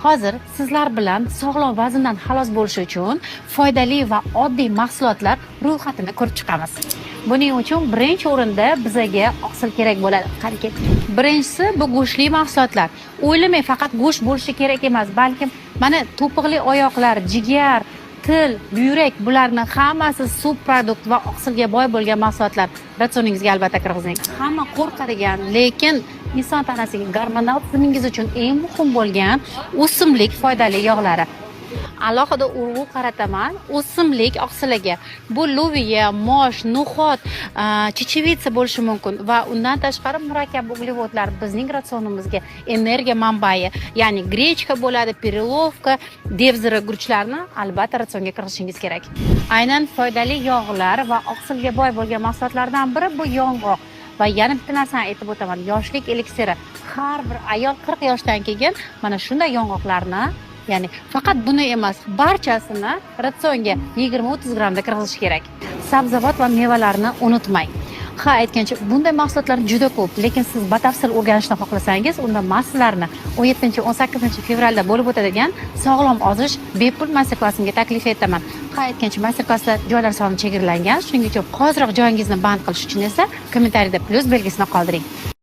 Hozir sizlar bilan sog'lom vazndan xalos bo'lish uchun foydali va oddiy mahsulotlar ro'yxatini ko'rib chiqamiz. Buning uchun birinchi o'rinda bizga oqsil kerak bo'ladi. Qani keting. Birinchisi bu go'shtli mahsulotlar. O'ylamang faqat go'sht bo'lishi kerak emas, balkim mana to'piqli oyoqlar, jigar, til, buyrak bularni hammasi subprodukt va oqsilga boy bo'lgan mahsulotlar ratsioningizga albatta kirgizing. Hamma qo'rqadigan, lekin inson tanasiga gormonal tizmingiz uchun eng muhim bo'lgan o'simlik foydali yog'lari. Alohida urg'u qarataman o'simlik oqsiliga. Bu loviya, mosh, no'xat, chechevitsa bo'lishi mumkin va undan tashqari murakkab uglevodlar bizning ratsionimizga energiya manbai, ya'ni grechka bo'ladi, pirilovka, devzira guruchlarni albatta ratsionga kiritishingiz kerak. Aynan foydali yog'lar va oqsilga boy bo'lgan mahsulotlardan biri bu yong'oq. Va yana bitta narsani aytib o'taman, yoshlik eliksiri. Har bir ayol 40 yoshdan keyin mana shunday yong'oqlarni, ya'ni faqat buni emas, barchasini ratsionga 20-30 grammda kirgizish kerak. Sabzavot va mevalarni unutmang. Ha, aytgancha bunday mahsulotlar juda ko'p, lekin siz batafsil o'rganishni xohlasangiz, unda man sizlarni 17-18 fevralda bo'lib o'tadigan sog'lom ozish bepul master-klassimga taklif etaman. Ha, aytgancha master-klassda joylar soni chegaralangan, shuning uchun hoziroq joyingizni band qilish uchun esa kommentariyada plus belgisini qoldiring.